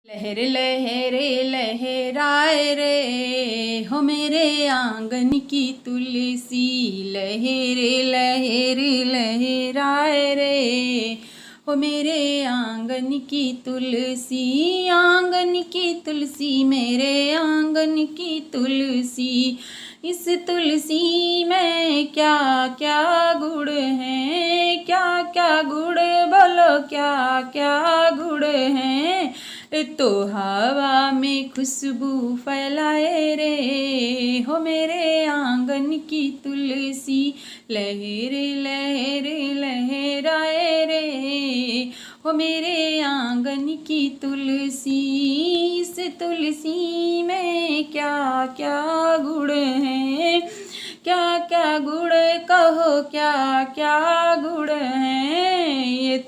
लहर लहरे लहराए रे हो मेरे आंगन की तुलसी। लहर लहर लहराए रे हो मेरे आंगन की तुलसी। आंगन की तुलसी मेरे आंगन की तुलसी। इस तुलसी में क्या क्या गुण है, क्या क्या गुण बोलो, क्या क्या गुण है। तो हवा में खुशबू फैलाए रे हो मेरे आंगन की तुलसी। लहर लहर लहराए रे हो मेरे आंगन की तुलसी। इस तुलसी में क्या क्या गुण है, क्या क्या गुण कहो, क्या क्या गुण है। ये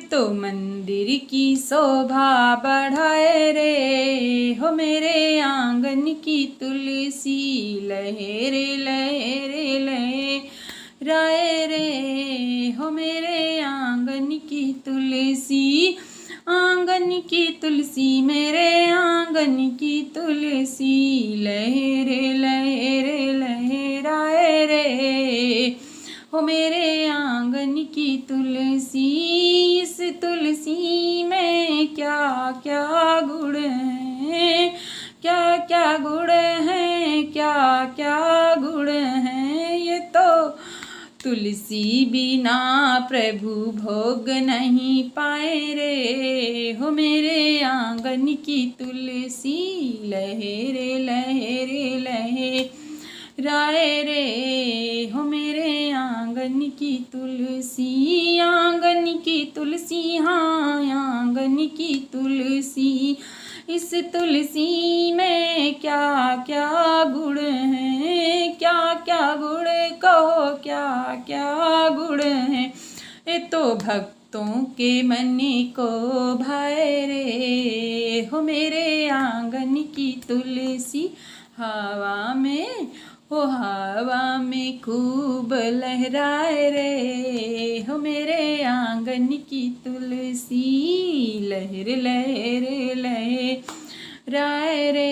तो मंदिर की शोभा बढ़ाए रे हो मेरे आंगन की तुलसी। लहर लहर लहराए रे हो मेरे आंगन की तुलसी। आंगन की तुलसी मेरे आंगन की तुलसी। लहर लहर लहराए रे हो मेरे आंगन की तुलसी। इस तुलसी में क्या क्या गुण है, क्या क्या गुण है, क्या क्या गुण है। ये तो तुलसी बिना प्रभु भोग नहीं पाए रे हो मेरे आंगन की तुलसी। लहर लहर लहराए रे हो मेरे आंगन की तुलसी। आंगन की तुलसी, हाँ आंगन की तुलसी। इस तुलसी में क्या क्या गुण है, क्या क्या गुण कहो, क्या क्या गुण है। ये तो भक्तों के मन को भाए रे हो मेरे आंगन की तुलसी। हवा में हो हवा में खूब लहराए रे हो मेरे आंगन की तुलसी। लहर लहर लहराए रे